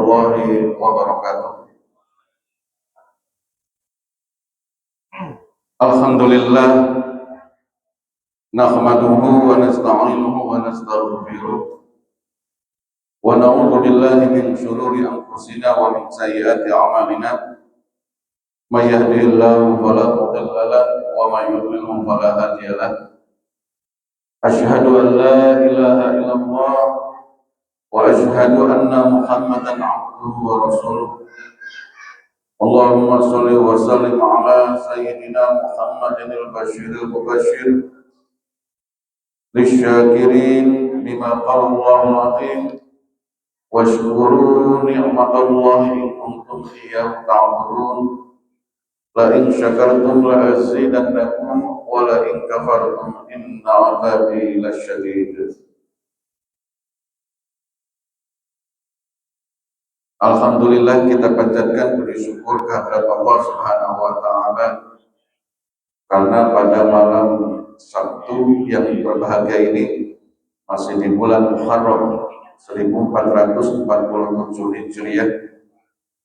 warahmatullahi wabarakatuh. Alhamdulillah, nahmaduhu wa nasta'inuhu wa nastaghfiruh wa na'udzu billahi min shururi anfusina wa min sayyiati a'malina. May yahdihillahu fala mudilla lahu wa may yudlil fala hadiya lahu. Asyhadu an la ilaha illallah wa asyhadu anna Muhammadan 'abduhu wa rasuluh. Allahumma shalli wa sallim ala sayyidina Muhammadin al-bashiril mubashshir lisyakirin bima qala Allahul azim washkuru ni'matallahi in kuntum iyyahu ta'budun la in syakartum la azidannakum wa la in kafartum inna 'adzabi lasyadid. Alhamdulillah, kita panjatkan puji syukur kehadirat Allah Subhanahu wa taala karena pada malam Sabtu yang berbahagia ini masih di bulan Muharram 1447 Hijriah,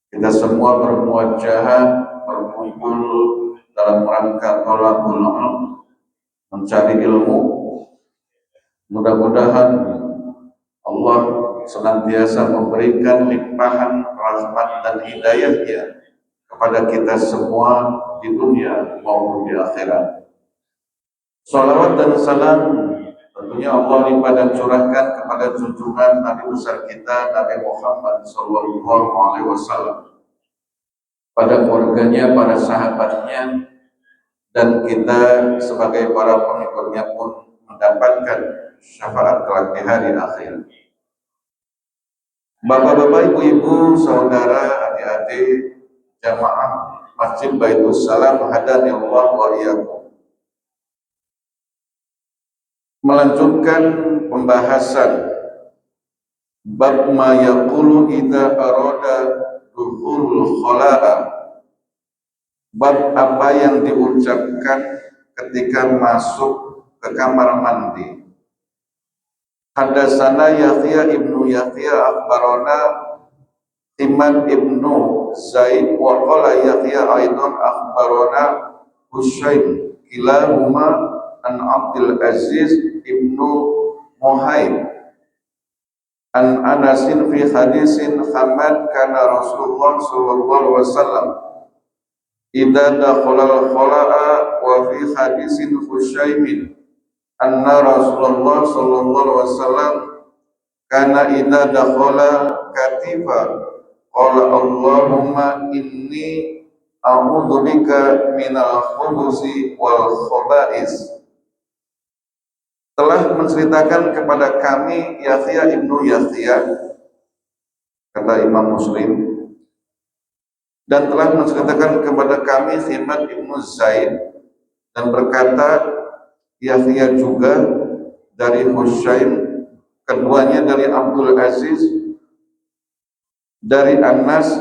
kita semua bermuajahah berkumpul dalam rangka thalabul ilm, mencari ilmu. Mudah-mudahan Allah senantiasa memberikan limpahan rahmat dan hidayahnya kepada kita semua di dunia maupun di akhirat. Salawat dan salam tentunya Allah limpah dan curahkan kepada junjungan Nabi besar kita Nabi Muhammad SAW, pada keluarganya, para sahabatnya, dan kita sebagai para pengikutnya pun mendapatkan syafaat kelak di hari akhir. Bapak-bapak, ibu-ibu, saudara, adik-adik, jamaah Masjid Baitus Salam, hadani Allah wa iyyakum. Melanjutkan pembahasan bab ma yaqulu idza arada dukhulul khala'a, bab apa yang diucapkan ketika masuk ke kamar mandi. Hadatsana Yahya ibnu Yahya akhbarana Imam ibnu Zaid wa qala Yahya aidan akhbarana Husain kilahuma an Abdul Aziz ibnu Muhaib an Anasin fi hadisin Hamad kana Rasulullah sallallahu alaihi wasallam idza dakhala al-khala'a wa fi hadisin Husaimin anna Rasulullah sallallahu alaihi wasallam kana idza dakhala katifa qala Allahumma inni a'udzu bika minal khubuthi wal khaba'is. Telah menceritakan kepada kami Yahya ibnu Yahya, kata Imam Muslim, dan telah menceritakan kepada kami Himad ibnu Zaid, dan berkata Yahya juga dari Husain, keduanya dari Abdul Aziz, dari Anas,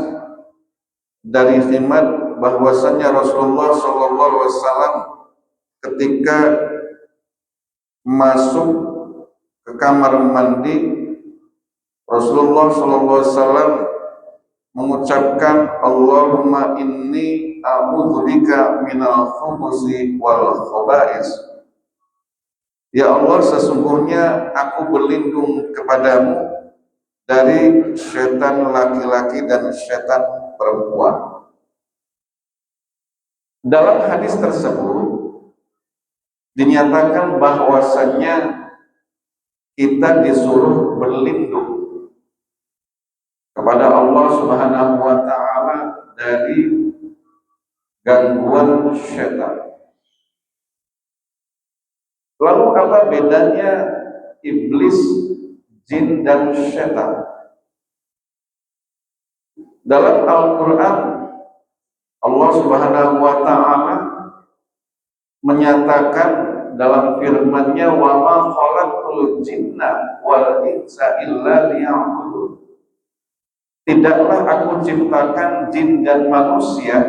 dari Himad, bahwasannya Rasulullah SAW ketika masuk ke kamar mandi, Rasulullah SAW mengucapkan Allahumma inni a'udzubika minal khubuthi wal khaba'is. Ya Allah, sesungguhnya aku berlindung kepadamu dari setan laki-laki dan setan perempuan. Dalam hadis tersebut dinyatakan bahwasannya kita disuruh berlindung kepada Allah Subhanahu wa taala dari gangguan setan. Lalu apa bedanya iblis, jin, dan setan? Dalam Al-Quran, Allah Subhanahu wa ta'ala menyatakan dalam firman-Nya, wa ma khalaqtul jinna wal insa illa liya'budun. Tidaklah aku ciptakan jin dan manusia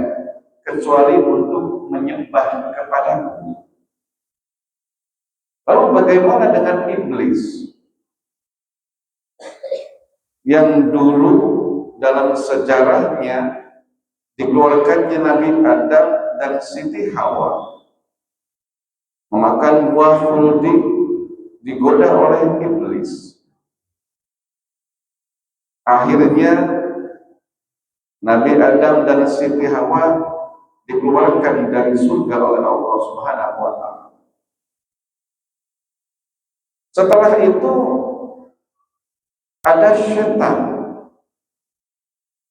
kecuali untuk menyembah kepadamu. Lalu bagaimana dengan iblis yang dulu dalam sejarahnya dikeluarkannya Nabi Adam dan Siti Hawa memakan buah khuldi, digoda oleh iblis. Akhirnya Nabi Adam dan Siti Hawa dikeluarkan dari surga oleh Allah Subhanahu wa taala. Setelah itu ada syaitan.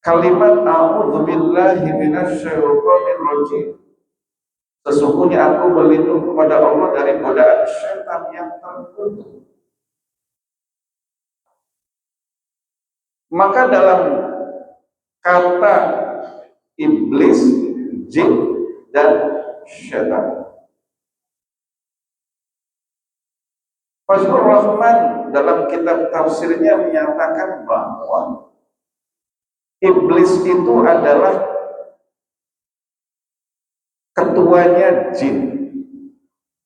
Kalimat a'udzubillahi minasyaitonir rajim. Sesungguhnya aku berlindung kepada Allah dari godaan syaitan yang terkutuk. Maka dalam kata iblis, jin, dan syaitan, Fazlur Rahman dalam kitab tafsirnya menyatakan bahwa iblis itu adalah ketuanya jin.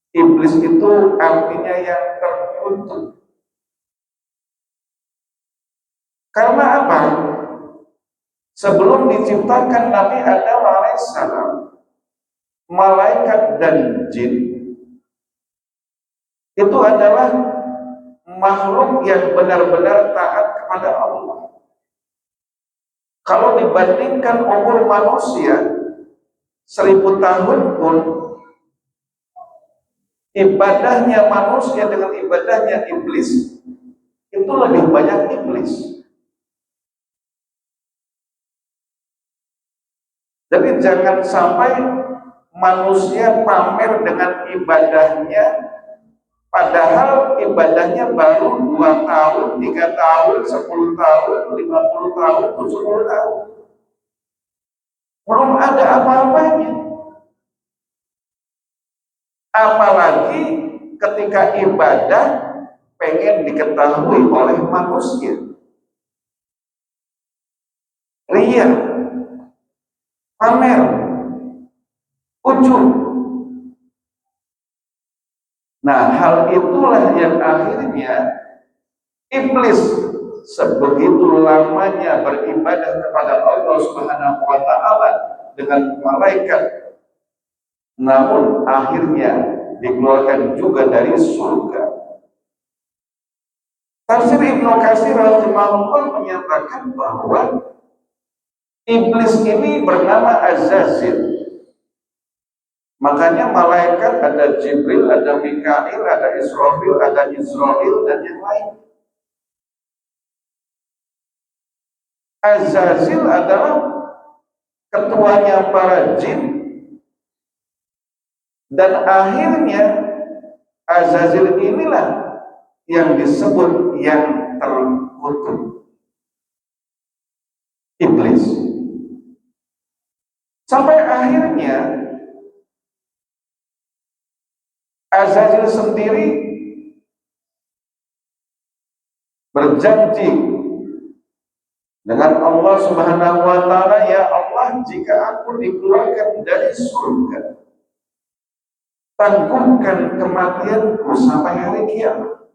Iblis itu artinya yang terkutuk. Karena apa? Sebelum diciptakan Nabi Adam alaihissalam, malaikat dan jin itu adalah makhluk yang benar-benar taat kepada Allah. Kalau dibandingkan umur manusia 1000 tahun pun, ibadahnya manusia dengan ibadahnya iblis itu lebih banyak iblis. Jadi jangan sampai manusia pamer dengan ibadahnya, padahal ibadahnya baru 2 tahun, 3 tahun, 10 tahun, 50 tahun, 70 tahun. Belum ada apa-apanya. Apalagi ketika ibadah pengen diketahui oleh manusia. Ria, pamer, ujub. Nah, hal itulah yang akhirnya iblis sebegitu lamanya beribadah kepada Allah Subhanahu wa taala dengan malaikat, namun akhirnya dikeluarkan juga dari surga. Tafsir Ibnu Katsir rahimahullah menyatakan bahwa iblis ini bernama Azazil. Makanya malaikat ada Jibril, ada Mikail, ada Israfil, ada Israil, dan yang lain. Azazil adalah ketuanya para jin, dan akhirnya Azazil inilah yang disebut yang terkutuk, iblis. Sampai akhirnya Azazil sendiri berjanji dengan Allah Subhanahu wa taala, ya Allah, jika aku dikeluarkan dari surga, tangguhkan kematianku sampai hari kiamat.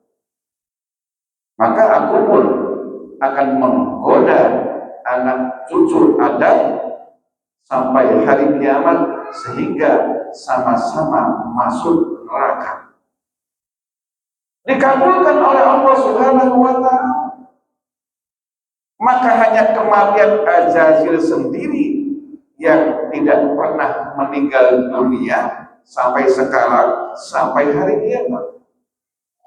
Maka aku pun akan menggoda anak cucu Adam sampai hari kiamat sehingga sama-sama masuk neraka. Dikabulkan oleh Allah Subhanahu wa taala. Maka hanya kematian Azazil sendiri yang tidak pernah meninggal dunia sampai sekarang, sampai hari kiamat.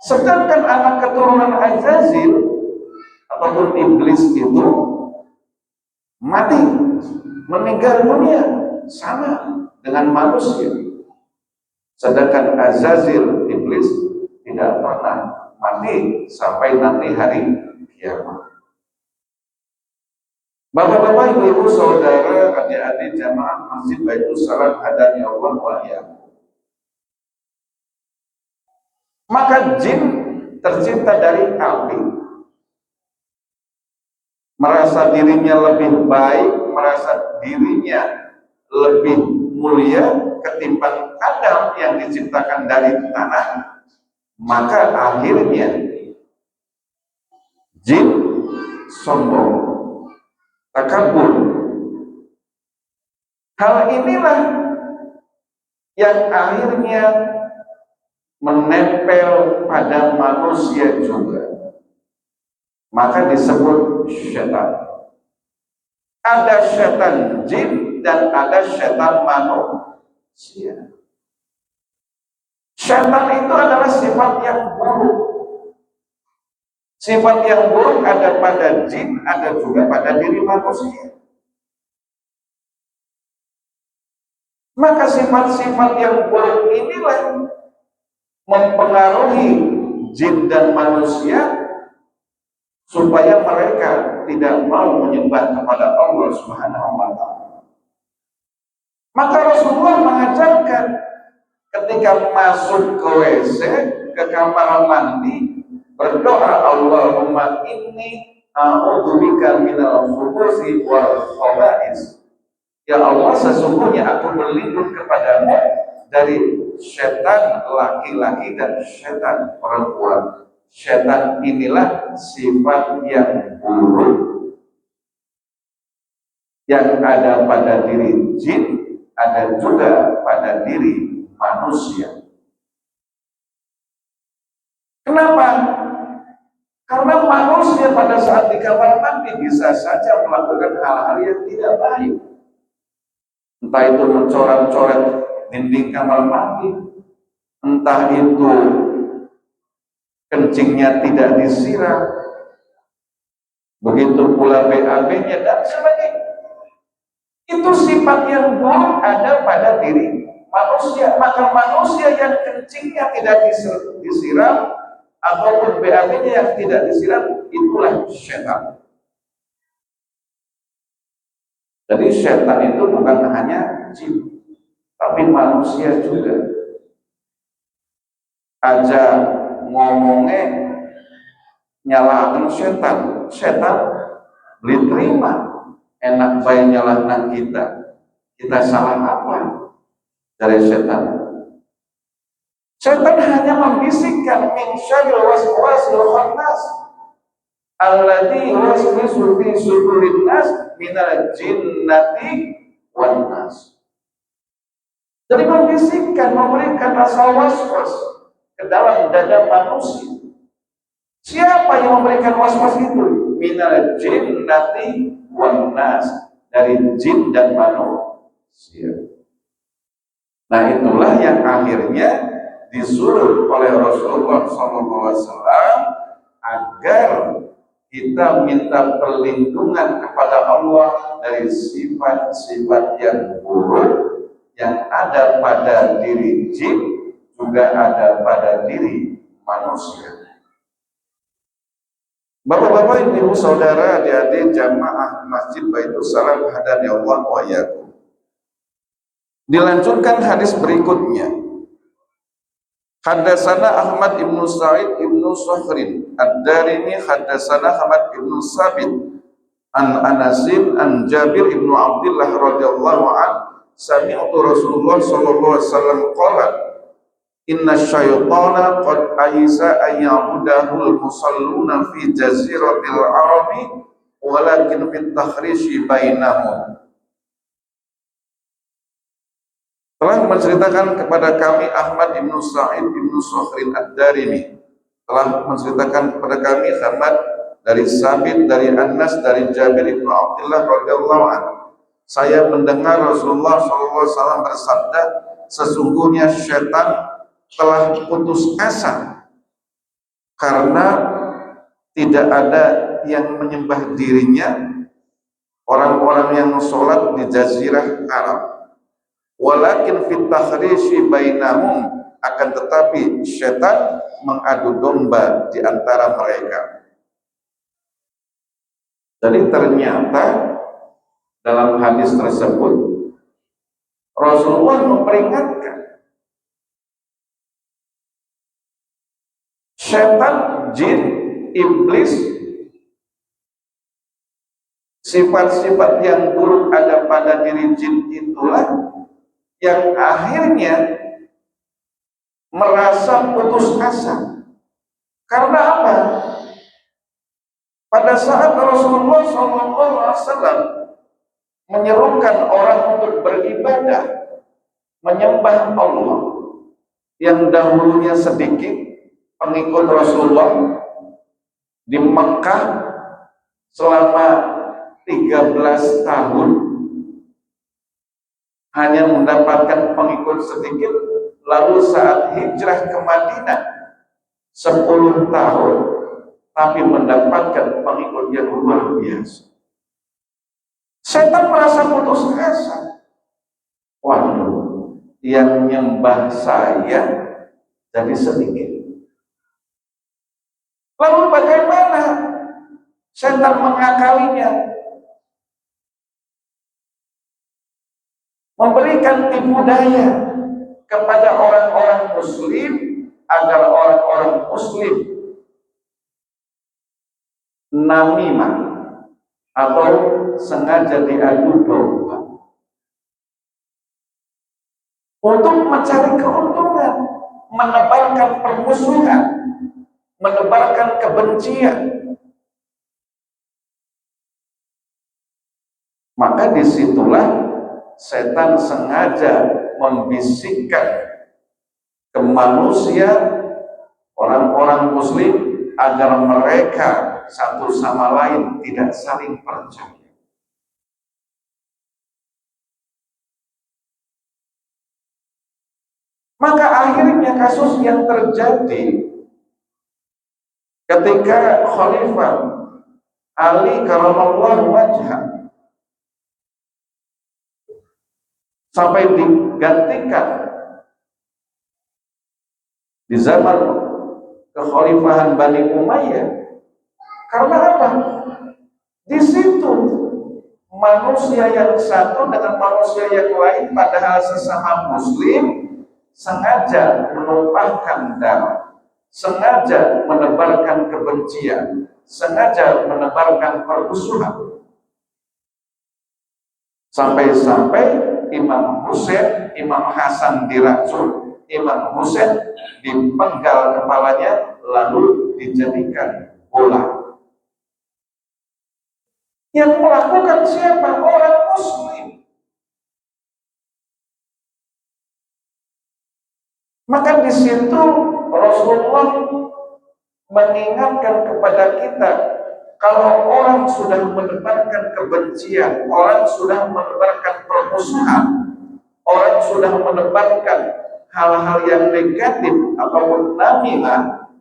Sedangkan anak keturunan Azazil ataupun iblis itu mati, meninggal dunia sama dengan manusia. Sedangkan Azazil, iblis, tidak pernah mati sampai nanti hari kiamat. Bapak-bapak, ibu-ibu, saudara, adik-adik jamaah Masjid Baitul Salam hadani Allah wa iyyakum. Maka jin tercipta dari api, merasa dirinya lebih baik, merasa dirinya lebih mulia ketimbang Adam yang diciptakan dari tanah. Maka akhirnya jin sombong, takabur. Hal inilah yang akhirnya menempel pada manusia juga, maka disebut syaitan. Ada syaitan jin dan ada syaitan manusia. Syaitan itu adalah sifat yang buruk. Sifat yang buruk ada pada jin, ada juga pada diri manusia. Maka sifat-sifat yang buruk inilah mempengaruhi jin dan manusia supaya mereka tidak mau menyembah kepada Allah Subhanahu wa taala. Maka Rasulullah mengajarkan ketika masuk ke WC, ke kamar mandi, berdoa, Allahumma inni a'udzubika minal khubuthi wal khaba'is. Ya Allah, sesungguhnya aku berlindung kepadamu dari setan laki-laki dan setan perempuan. Setan inilah sifat yang buruk yang ada pada diri jin, ada juga pada diri manusia. Kenapa? Karena manusia pada saat di kamar mandi bisa saja melakukan hal-hal yang tidak baik. Entah itu mencoret-coret dinding kamar mandi, entah itu kencingnya tidak disiram, begitu pula BAB-nya dan sebagainya. Itu sifat yang buruk ada pada diri manusia. Maka manusia yang kencingnya tidak disiram ataupun BAB-nya yang tidak disiram, itulah syaitan. Jadi syaitan itu bukan hanya jin, tapi manusia juga. Aja ngomongnya nyalakan setan, setan beli terima, enak baik nyalakan kita salah apa dari setan? Setan hanya membisikkan min syarril waswasil khannas alladzi yuwaswisu fi sudurin nas minal jinnati wan nas. Jadi membisikkan, memberikan rasa waswas ke dalam dada manusia. Siapa yang memberikan waswas itu? Minal jinnati wan nas, dari jin dan manusia. Nah, itulah yang akhirnya disuruh oleh Rasulullah SAW agar kita minta perlindungan kepada Allah dari sifat-sifat yang buruk yang ada pada diri jin, juga ada pada diri manusia. Bapak-bapak, ibu saudara, adik-adik jamaah Masjid Baitus Salam hadani Allah wa iyyakum. Dilanjutkan hadis berikutnya. Haddatsana Ahmad ibnu Sa'id ibnu Suhrin Ad-Darimi haddatsana Ahmad ibnu Sabit an Anasin an Jabir ibnu Abdullah radhiyallahu an sami'tu Rasulullah sallallahu alaihi wasallam qala inna syaitana qad aisa ayyabudahul musalluna fi jaziratil arabi walakin fit takhrishi bainahum. Telah menceritakan kepada kami Ahmad ibnu Sa'id ibnu Suhrin Ad-Darimi, telah menceritakan kepada kami Ahmad dari Sabit, dari Anas, dari Jabir ibnu Abdullah radhiyallahu anhu. Saya mendengar Rasulullah SAW bersabda, sesungguhnya syaitan telah putus asa karena tidak ada yang menyembah dirinya, orang-orang yang sholat di Jazirah Arab. Walakin fit takhrishi bainahum, akan tetapi syaitan mengadu domba di antara mereka. Jadi ternyata dalam hadis tersebut Rasulullah memperingatkan syaitan, jin, iblis, sifat-sifat yang buruk ada pada diri jin itulah yang akhirnya merasa putus asa. Karena apa? Pada saat Rasulullah SAW menyerukan orang untuk beribadah, menyembah Allah, yang dahulunya sedikit pengikut Rasulullah di Mekah selama 13 tahun hanya mendapatkan pengikut sedikit, lalu saat hijrah ke Madinah 10 tahun tapi mendapatkan pengikut yang luar biasa. Setan merasa putus asa. Waduh, yang nyembah saya jadi sedikit. Lalu bagaimana setan mengakalinya? Memberikan tipu daya kepada orang-orang muslim agar orang-orang muslim namimah atau sengaja diadu domba untuk mencari keuntungan, menebarkan permusuhan, menebarkan kebencian. Maka disitulah setan sengaja membisikkan ke manusia, orang-orang muslim, agar mereka satu sama lain tidak saling percaya. Maka akhirnya kasus yang terjadi ketika Khalifah Ali karramallahu wajhah sampai digantikan di zaman kekhalifahan Bani Umayyah. Karena apa? Di situ manusia yang satu dengan manusia yang lain padahal sesama muslim sengaja menumpahkan darah, sengaja menebarkan kebencian, sengaja menebarkan permusuhan. Sampai-sampai Imam Husain, Imam Hasan diracun, Imam Husain dipenggal kepalanya lalu dijadikan bola. Yang melakukan siapa? Orang muslim. Maka di situ Rasulullah mengingatkan kepada kita, kalau orang sudah menebarkan kebencian, orang sudah menebarkan permusuhan, orang sudah menebarkan hal-hal yang negatif ataupun namimah,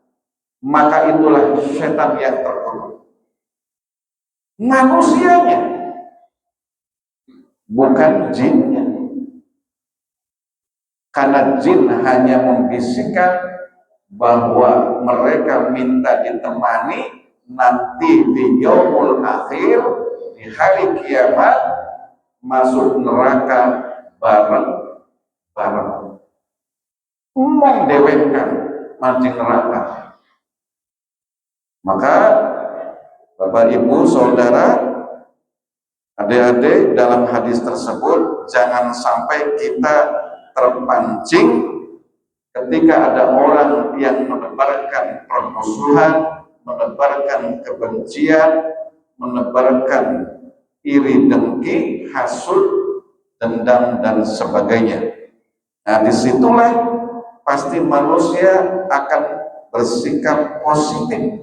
maka itulah setan yang terkutuk. Manusianya, bukan jinnya. Karena jin hanya membisikkan bahwa mereka minta ditemani nanti di yaumul akhir, di hari kiamat, masuk neraka bareng-bareng. Mendewenkan mati neraka. Maka Bapak Ibu Saudara, adik-adik, dalam hadis tersebut jangan sampai kita terpancing ketika ada orang yang menebarkan permusuhan, menebarkan kebencian, menebarkan iri dengki, hasud, dendam dan sebagainya. Nah, disitulah pasti manusia akan bersikap positif.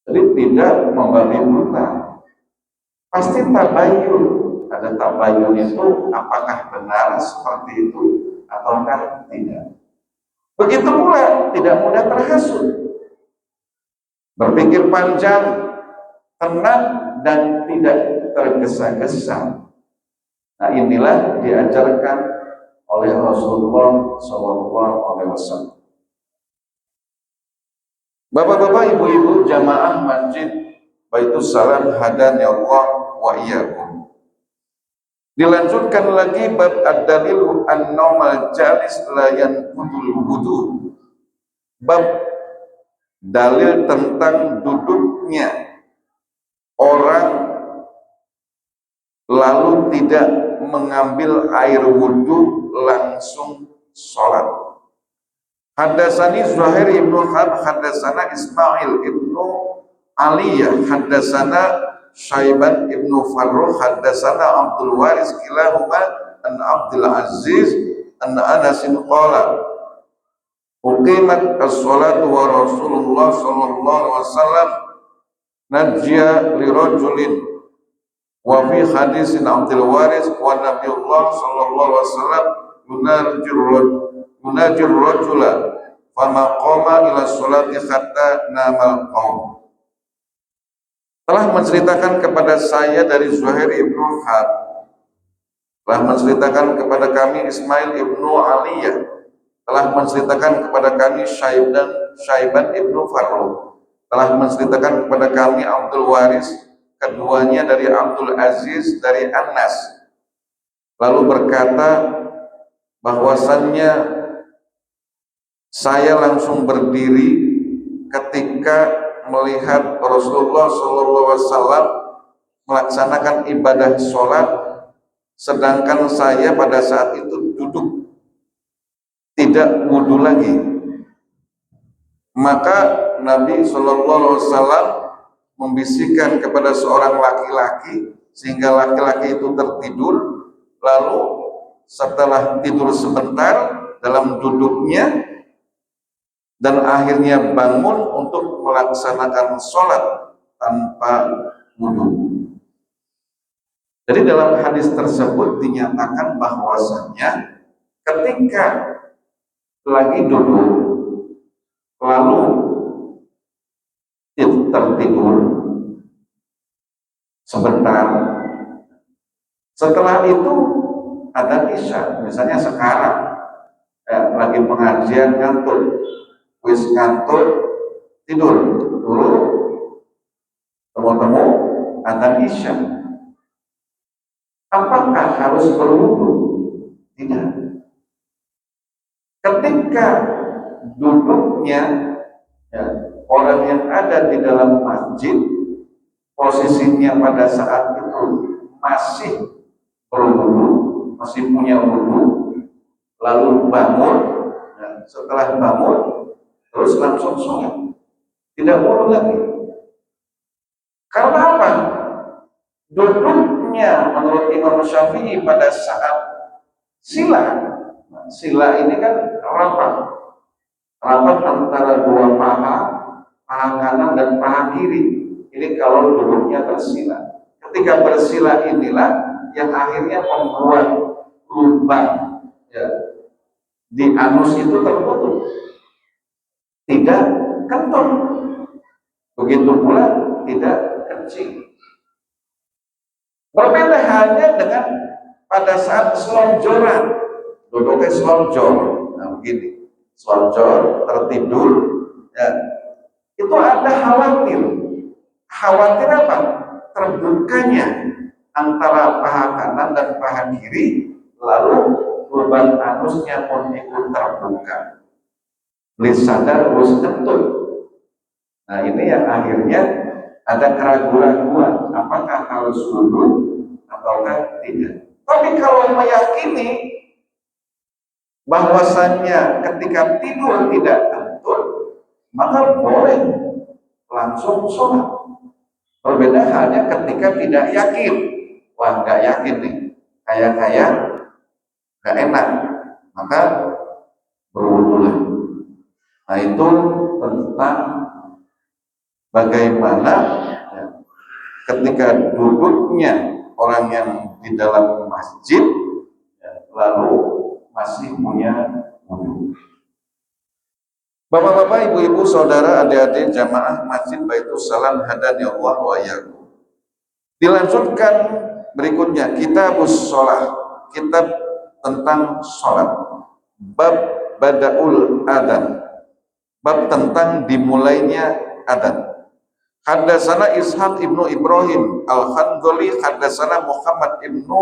Jadi tidak membabi buta. Pasti tabayun. Ada tabayun itu apakah benar seperti itu ataukah tidak. Begitu pula tidak mudah terhasut. Berpikir panjang, tenang dan tidak tergesa-gesa. Nah, inilah diajarkan oleh Rasulullah SAW. Bapak-bapak, ibu-ibu, jamaah masjid Baitus Salam hadani Allah wa iyyakum. Dilanjutkan lagi bab ad-dalilu an-naumal jalis la yanqudul wudu. Bab dalil tentang duduknya orang lalu tidak mengambil air wudu langsung sholat. Haddatsani Zuhair ibnu Harb, haddatsana Ismail ibnu Aliyah haddatsana Syaiban ibnu Farrukh haddatsana Abdul Waris kilahuma an Abdul Aziz an Anas qala uqimat as-salatu wa Rasulullah sallallahu alaihi wasallam najja li rajulin wa fi hadisin Abdul Waris wa Nabiullah sallallahu alaihi wasallam yunajir rajula fama qama ila sholati hatta namal qaum. Telah menceritakan kepada saya dari Zuhair ibnu Harb, telah menceritakan kepada kami Ismail ibnu Aliyah, telah menceritakan kepada kami Syaiban ibnu Farrukh, telah menceritakan kepada kami Abdul Waris, keduanya dari Abdul Aziz dari Anas, lalu berkata bahwasannya saya langsung berdiri ketika melihat Rasulullah SAW melaksanakan ibadah sholat, sedangkan saya pada saat itu duduk tidak wudhu lagi. Maka Nabi SAW membisikkan kepada seorang laki-laki sehingga laki-laki itu tertidur, lalu setelah tidur sebentar dalam duduknya dan akhirnya bangun untuk melaksanakan sholat tanpa wudhu. Jadi dalam hadis tersebut dinyatakan bahwasannya ketika lagi duduk lalu tertidur sebentar, setelah itu ada isya, misalnya sekarang lagi pengajian ngantuk, wis ngantuk tidur dulu, temu-temu adzan isya, apakah harus berwudu? Tidak. Ketika duduknya orang yang ada di dalam masjid posisinya pada saat itu masih berwudu, masih punya wudu, lalu bangun, setelah bangun terus langsung sholat, tidak wudu lagi. Karena apa? Duduknya menurut Imam Syafi'i pada saat sila ini kan rapat antara dua paha kanan dan paha kiri. Ini kalau duduknya bersila. Ketika bersila inilah yang akhirnya membuat lubang di anus itu tertutup, tidak kentung, begitu pula tidak kencing. Berbeda halnya dengan pada saat selonjoran, duduknya selonjor, nah begini, selonjor tertidur, itu ada khawatir apa? Terbukanya antara paha kanan dan paha kiri, lalu lubang anusnya pun ikut terbuka. Sadar harus kentut. Nah ini yang akhirnya ada keraguan-keraguan, apakah harus wudu ataukah tidak. Tapi kalau meyakini bahwasannya ketika tidur tidak kentut, maka boleh langsung sholat. Berbeda halnya ketika tidak yakin, wah nggak yakin nih, kayak nggak enak, maka berwudulah. Nah itu tentang bagaimana ketika duduknya orang yang di dalam masjid lalu masih punya wudu. Bapak-bapak, ibu-ibu, saudara, adik-adik jamaah Masjid Baitul Salam hadani Allah wa iyyakum. Dilanjutkan berikutnya kitabus shalah, kitab tentang salat. Bab badaul adzan. Bab tentang dimulainya adzan. Haddatsana Ishaq ibnu Ibrahim al-Khandali haddatsana Muhammad ibnu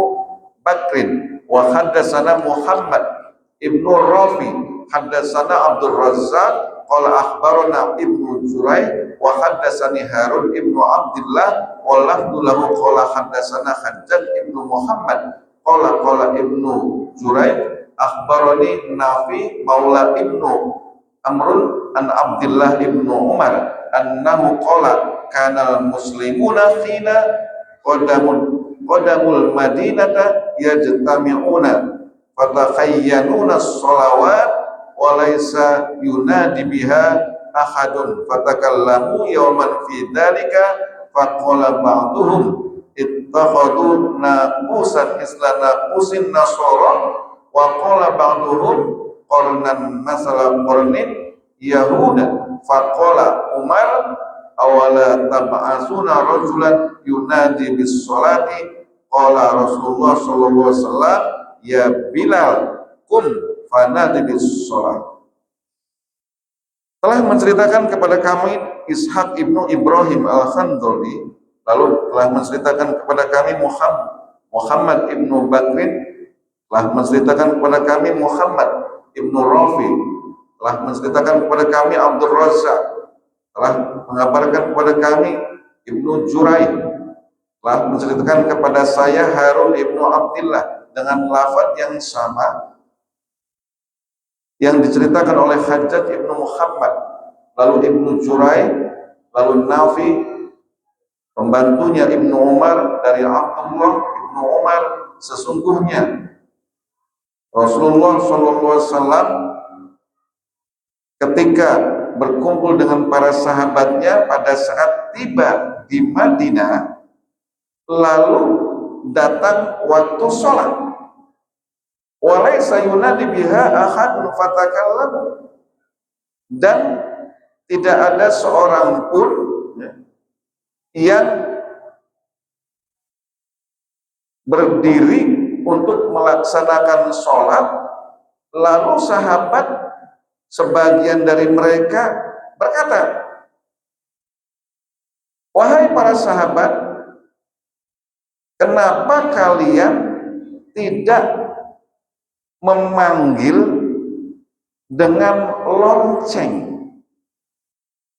Bakrin wa haddatsana Muhammad ibnu Rafi haddatsana Abdul Razzaq qala akhbarana Ibnu Jurayj wa haddatsani Harun ibnu Abdullah wa lafdhu lahu qala haddatsana Hajjaj ibnu Muhammad qala Ibnu Jurayj akhbarani Nafi maula Ibnu Amrun an Abdullah ibnu Umar annahu qala kana muslimuna fina qadamul madinata yajtami'una fatakhayyanuna as-salawat wa laysa yunadi biha ahadun fatakallamu yawman fi dhalika faqala ba'duhum ittakhadu naqusan isla naqusin nasara wa qala ba'duhum qarnan masala qarnin yahuda faqala Umar awala tab'asuna rajulan yunadi bis salati qala Rasulullah sallallahu alaihi wasallam ya Bilal kum fanadi bis salat. Telah menceritakan kepada kami Ishaq ibnu Ibrahim al-Khandali, lalu telah menceritakan kepada kami Muhammad ibnu Bakrin, telah menceritakan kepada kami Muhammad ibnu Rafi, telah menceritakan kepada kami Abdul Razak, telah mengabarkan kepada kami Ibnu Jurai, telah menceritakan kepada saya Harun ibnu Abdillah dengan lafaz yang sama yang diceritakan oleh Hajjaj ibnu Muhammad, lalu Ibnu Jurai, lalu Nafi pembantunya Ibnu Umar dari Abdullah ibnu Umar, sesungguhnya Rasulullah SAW ketika berkumpul dengan para sahabatnya pada saat tiba di Madinah, lalu datang waktu sholat, walaysa yunadi biha ahadun fatakallamu, dan tidak ada seorang pun yang berdiri untuk melaksanakan sholat, lalu sahabat sebagian dari mereka berkata, wahai para sahabat, kenapa kalian tidak memanggil dengan lonceng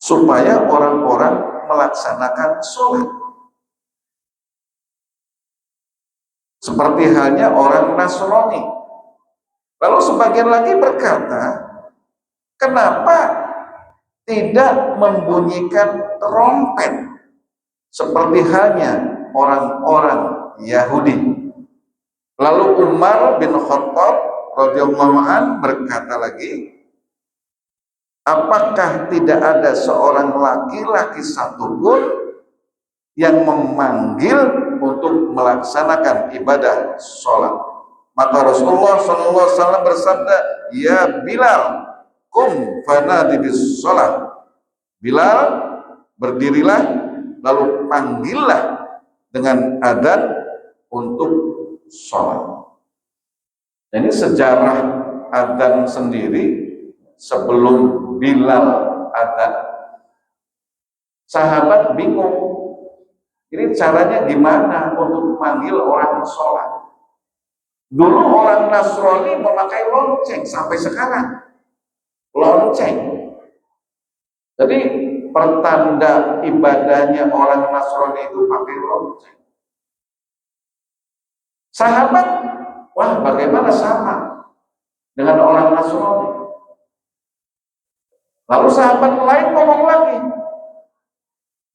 supaya orang-orang melaksanakan sholat seperti halnya orang Nasrani? Lalu sebagian lagi berkata, kenapa tidak membunyikan trompet seperti halnya orang-orang Yahudi? Lalu Umar bin Khattab radhiyallahu an berkata lagi, apakah tidak ada seorang laki-laki satupun yang memanggil untuk melaksanakan ibadah sholat? Maka Rasulullah SAW bersabda, ya Bilal, kum fanadi bis sholat. Bilal, berdirilah, lalu panggillah dengan adzan untuk sholat. Ini sejarah adzan sendiri. Sebelum Bilal adzan, sahabat bingung, ini caranya gimana untuk memanggil orang sholat. Dulu orang Nasrani memakai lonceng, sampai sekarang lonceng. Jadi pertanda ibadahnya orang Nasrani itu pakai lonceng. Sahabat, wah bagaimana sama dengan orang Nasrani? Lalu sahabat lain ngomong lagi,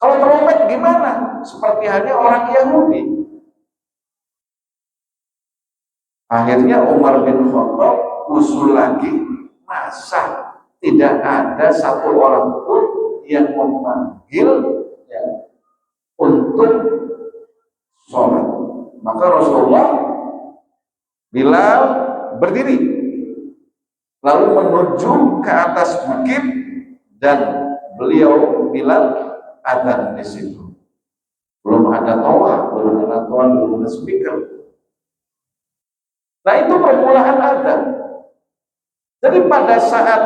kalau trompet gimana? Seperti halnya orang Yahudi. Akhirnya Umar bin Khattab usul lagi, masa tidak ada satu orang pun yang memanggil untuk sholat. Maka Rasulullah Bilal berdiri, lalu menuju ke atas bukit, dan beliau Bilal adzan di situ. Belum ada toa, belum ada toa, belum ada speaker. Nah itu permulaan adzan. Jadi pada saat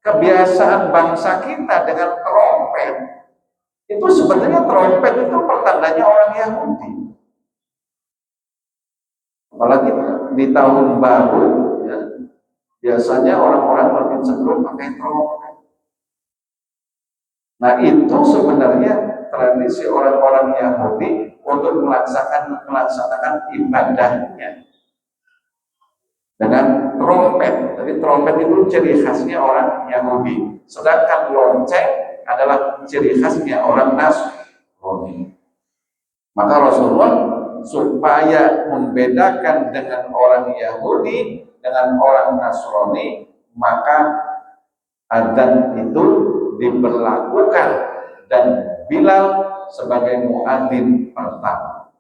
kebiasaan bangsa kita dengan trompet, itu sebenarnya trompet itu pertandanya orang Yahudi. Apalagi di tahun baru, ya, biasanya orang-orang lebih cenderung pakai trompet. Nah itu sebenarnya tradisi orang-orang Yahudi untuk melaksanakan ibadahnya. dengan trompet. Jadi trompet itu ciri khasnya orang Yahudi, sedangkan lonceng adalah ciri khasnya orang Nasrani. Maka Rasulullah supaya membedakan dengan orang Yahudi dengan orang Nasrani, maka adzan itu diberlakukan dan Bilal sebagai muadzin pertama.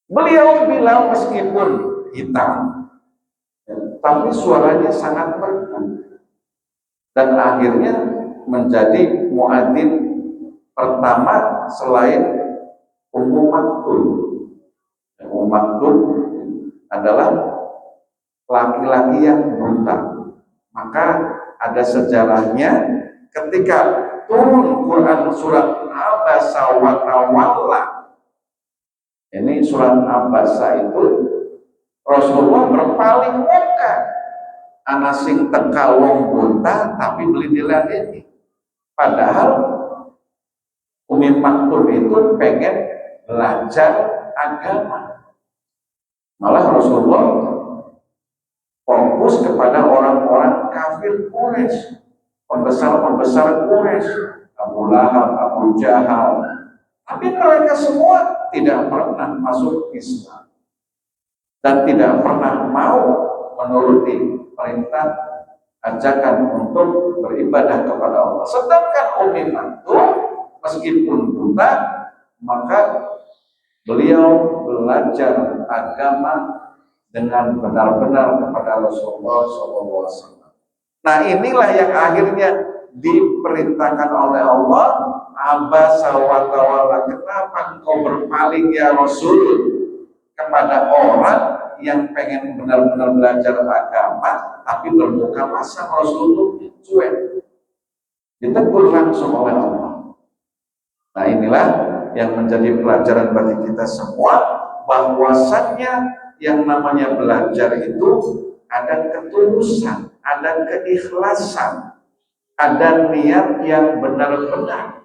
Beliau Bilal meskipun hitam, tapi suaranya sangat merdu dan akhirnya menjadi muadzin pertama selain Ummu Maktum. Ummu Maktum adalah laki-laki yang buta. Maka ada sejarahnya ketika turun Quran surat Abasa wa Tawalla. Ini surat Abasa itu Rasulullah berpaling muka. Ana sing teka wong buta tapi beli diladeni. Padahal Ummu Maktum itu pengen belajar agama. Malah Rasulullah fokus kepada orang-orang kafir Quraisy, pembesar-pembesar Quraisy, Abu Lahab, Abu Jahal. Tapi mereka semua tidak pernah masuk Islam dan tidak pernah mau menuruti perintah ajakan untuk beribadah kepada Allah. Sedangkan Ummu Maktum meskipun buta, maka beliau belajar agama dengan benar-benar kepada Rasulullah SAW. Nah, inilah yang akhirnya diperintahkan oleh Allah, Abasa wa Tawalla. Kenapa engkau berpaling ya Rasul kepada orang yang pengen benar-benar belajar agama tapi bermuka masam? Rasulullah cuek, ditegur langsung oleh Allah. Nah, inilah yang menjadi pelajaran bagi kita semua, bahwasannya yang namanya belajar itu ada ketulusan, ada keikhlasan, ada niat yang benar-benar,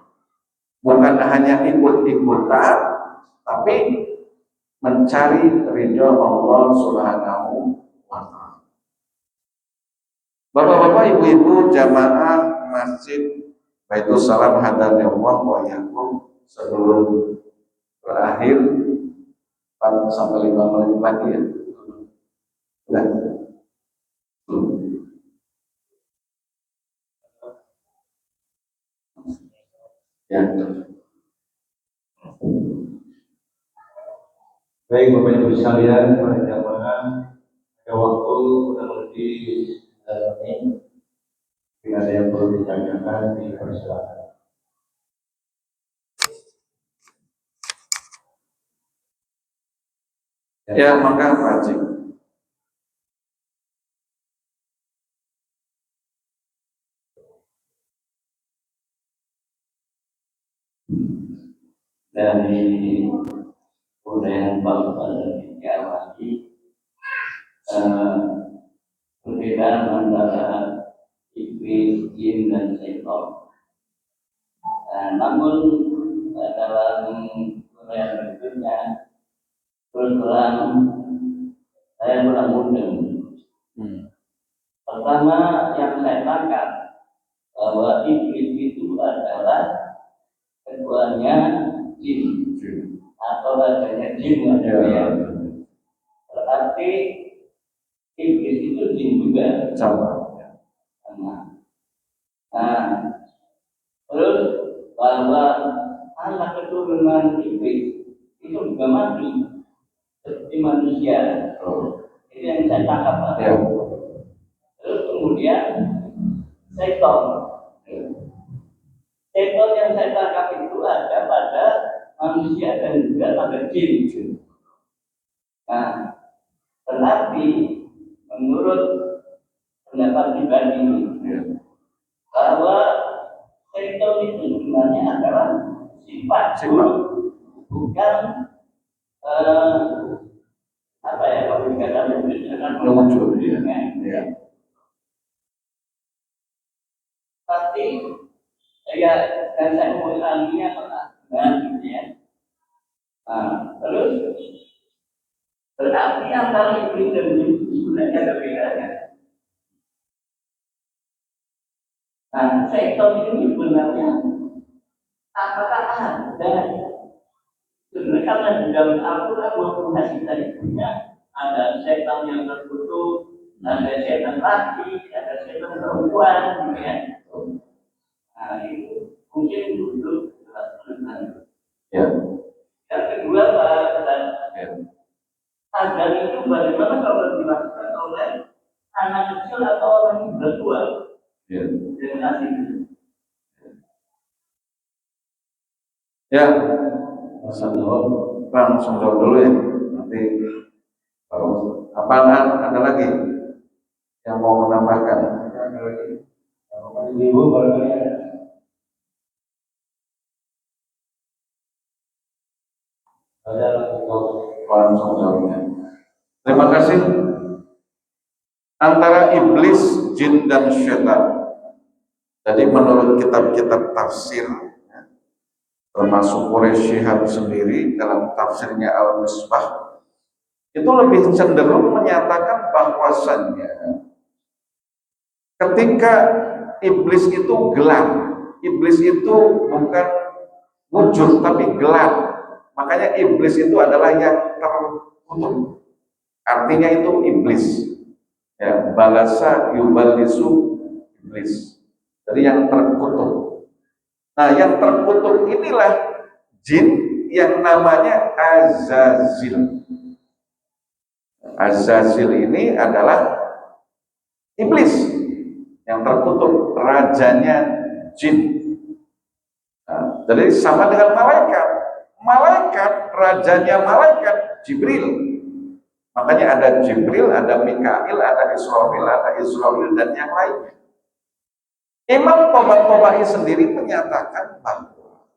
bukan hanya ikut-ikutan, tapi mencari ridho Allah Subhanahu wa Ta'ala. Bapak-bapak, ibu-ibu, jamaah Masjid Baitul Salam hadani Allah wa iyyakum. Sebelum berakhir 4 sampai 5 menit lagi ya. Sudah. Ya. Baik Bapak Ibu sekalian, para jamaah, ada waktu kurang lebih menit. Jika ada yang perlu ditanyakan, dipersilakan. Ya, maka Pak. Dari budaya bangsa dan diawali perbedaan antara iblis, jin dan setan. Namun dalam budaya berikutnya terus terang saya kurang mudeng. Pertama yang saya tangkap bahwa iblis itu adalah keduanya jin atau rajanya jin ya. Berarti iblis itu jin juga Sama. Nah, terus bahwa anak keturunan iblis itu juga mati seperti manusia. Itu yang saya tangkap Pak. Ya. Terus kemudian setan. Setan yang saya tangkap itu ada pada manusia dan juga pada jin. Nah, tetapi menurut pendapat pribadi bahwa setan itu sebenarnya adalah sifat, bukan apa ya, kalau dikatakan muncul ya. Tapi ya, dan saya mengulanginya pernah gitu ya. Nah, terus berarti antara iblis dan jin sebenarnya ada bedanya. Nah, setan ini sebenarnya apakah ada? Sebenarnya karena di dalam Al-Quran maupun hadis tadi punya ada setan yang tertutup, ada setan laki, ada setan perempuan, gitu ya. Nah, itu mungkin dulu jelas. Ya. Yang kedua, Pak, Ya. agar itu bagaimana kalau dilakukan oleh anak kecil atau orang yang bertua? Ya. Terima kasih. Ya. Langsung jawab dulu ya. Nanti baru apa ada lagi yang mau menambahkan? Ibu barangkali ada. Ada Langsung jawabnya. Terima kasih. Antara iblis, jin dan syaitan. Jadi menurut kitab-kitab tafsir, termasuk Quraisy Shihab sendiri dalam tafsirnya Al-Misbah, itu lebih cenderung menyatakan bahwasannya ketika iblis itu gelap, iblis itu bukan wujud tapi gelap. Makanya iblis itu adalah yang tertutup. Artinya itu iblis. Ya, balasa yubalisu iblis. Jadi yang terkutuk. Nah, yang terkutuk inilah jin yang namanya Azazil. Azazil ini adalah iblis yang terkutuk, rajanya jin. Nah, jadi sama dengan malaikat. Malaikat, rajanya malaikat Jibril. Makanya ada Jibril, ada Mikail, ada Israfil, dan yang lainnya. Imam Tabatabai sendiri menyatakan bahwa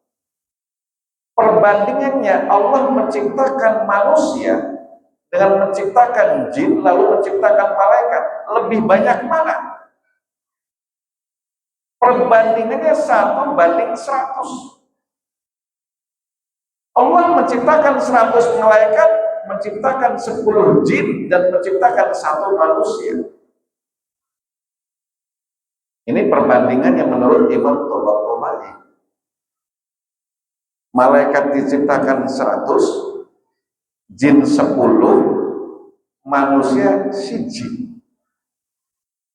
perbandingannya Allah menciptakan manusia dengan menciptakan jin lalu menciptakan malaikat, lebih banyak mana? Perbandingannya 1:100. Allah menciptakan 100 malaikat, menciptakan 10 jin, dan menciptakan 1 manusia. Ini perbandingan yang menurut Imam Tabatabai. Malaikat diciptakan 100, jin 10, manusia 1.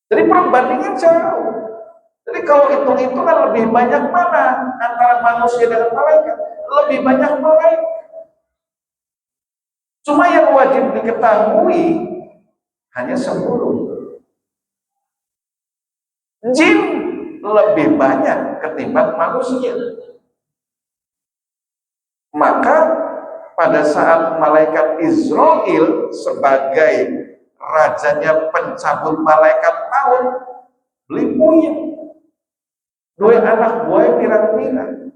Jadi perbandingan jauh. Jadi kalau hitung-hitungan lebih banyak mana antara manusia dengan malaikat? Lebih banyak malaikat. Cuma yang wajib diketahui hanya 10. Jin lebih banyak ketimbang manusia. Maka pada saat malaikat Israel sebagai rajanya pencabut malaikat maut, beli puyeng. 2 anak buah pirang-pirang.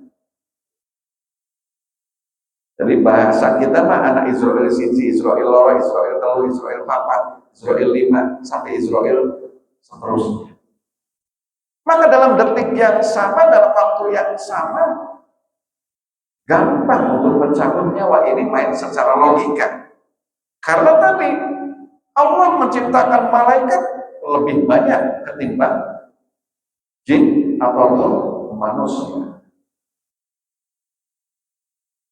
Jadi bahasa kita mah anak Israel siji, Israel loro, Israel telu, Israel papat, Israel 5, sampai Israel seterusnya. Maka dalam detik yang sama, dalam waktu yang sama, gampang untuk mencabut nyawa. Ini main secara logika. Karena tadi Allah menciptakan malaikat lebih banyak ketimbang jin atau manusia.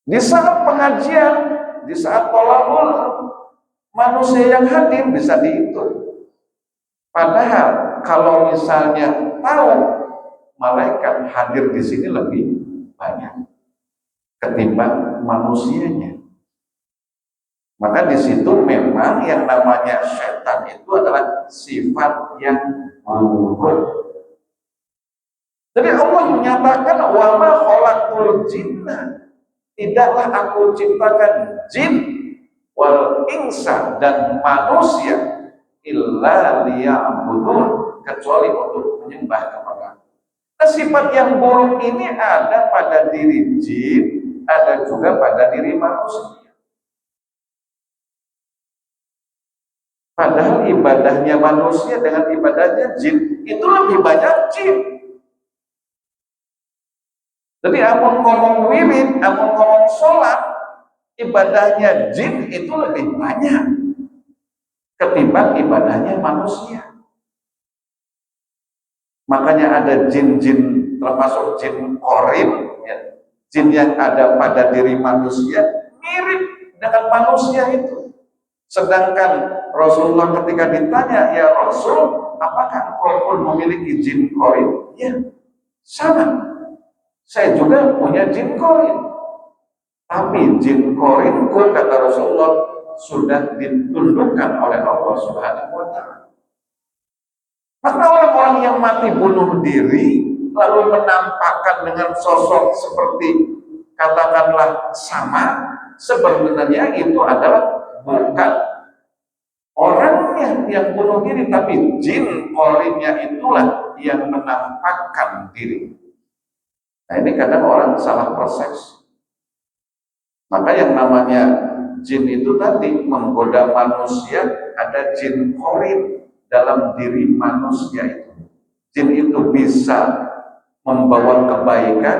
Di saat pengajian, di saat tolabul, manusia yang hadir bisa dihitung. Padahal kalau misalnya tahu malaikat hadir di sini lebih banyak ketimbang manusianya. Maka di situ memang yang namanya setan itu adalah sifat yang buruk. Jadi Allah menyatakan wa ma khalaqul jinna, tidaklah aku ciptakan jin wal insa dan manusia illa liya'budun, kecuali untuk menyembah kepada. Nah, sifat yang buruk ini ada pada diri jin, ada juga pada diri manusia. Padahal ibadahnya manusia dengan ibadahnya jin itu lebih banyak jin. Jadi amun ngomong wirid, amun ngomong sholat, ibadahnya jin itu lebih banyak ketimbang ibadahnya manusia. Makanya ada jin-jin, termasuk jin korin, ya, jin yang ada pada diri manusia mirip dengan manusia itu. Sedangkan Rasulullah ketika ditanya, ya Rasul, apakah engkau pun memiliki jin korin? Ya, sama. Saya juga punya jin korin. Tapi jin korinku, kata Rasulullah, sudah ditundukkan oleh Allah Subhanahu wa Ta'ala. Maka orang-orang yang mati bunuh diri lalu menampakkan dengan sosok seperti katakanlah sama, sebenarnya itu adalah bukan orangnya yang bunuh diri, tapi jin korinnya itulah yang menampakkan diri. Nah, ini kadang orang salah persepsi. Maka yang namanya jin itu tadi menggoda manusia, ada jin korin dalam diri manusia itu. Jin itu bisa membawa kebaikan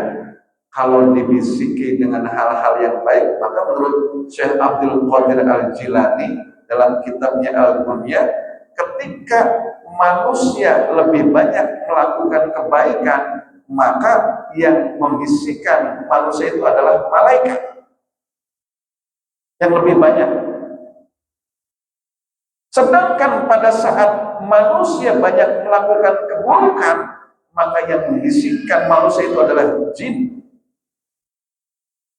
kalau dibisiki dengan hal-hal yang baik. Maka menurut Syekh Abdul Qadir Al-Jilani dalam kitabnya Al-Bunya, ketika manusia lebih banyak melakukan kebaikan, maka yang membisikkan manusia itu adalah malaikat yang lebih banyak. Sedangkan pada saat manusia banyak melakukan keburukan, maka yang membisikkan manusia itu adalah jin.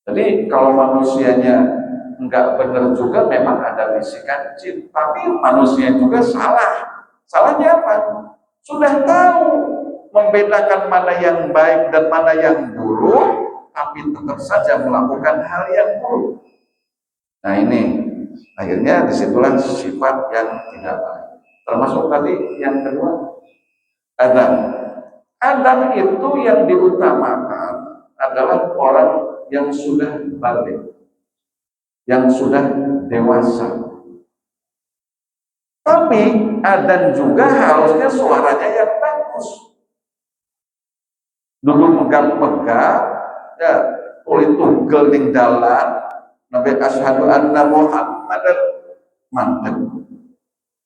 Jadi kalau manusianya enggak benar juga, memang ada bisikan jin. Tapi manusia juga salah. Salahnya apa? Sudah tahu membedakan mana yang baik dan mana yang buruk, tapi tetap saja melakukan hal yang buruk. Nah ini, akhirnya disitulah sifat yang tidak baik. Termasuk tadi yang kedua, Adam. Adam itu yang diutamakan adalah orang yang sudah balik, yang sudah dewasa. Tapi Adam juga harusnya suaranya yang bagus. Dulu megang-megang, ya kulit tugel ning dalan, Nabi asyhadu anna Muhammadan mantep.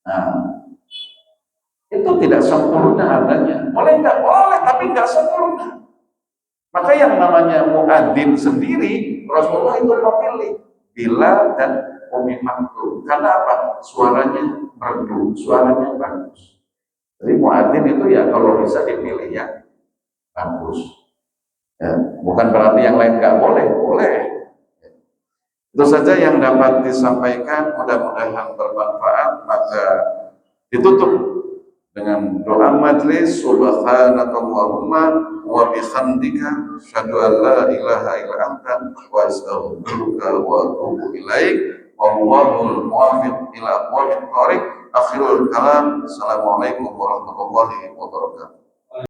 Nah, itu tidak sempurna adanya. Boleh nggak? Boleh, tapi nggak sempurna. Maka yang namanya muadzin sendiri, Rasulullah itu memilih Bilal dan Ummi Maktum. Karena apa? Suaranya merdu, suaranya bagus. Jadi muadzin itu ya kalau bisa dipilih yang bagus. Ya, bukan berarti yang lain nggak boleh, boleh. Itu saja yang dapat disampaikan, mudah-mudahan bermanfaat. Maka ditutup dengan doa majlis, subhanakallahumma wa bihamdika asyhadu an la ilaha illa anta wa astaghfiruka wa atubu ilaik. Wallahul muwaffiq ila aqwamit thoriq. Akhirul kalam. Assalamualaikum warahmatullahi wabarakatuh.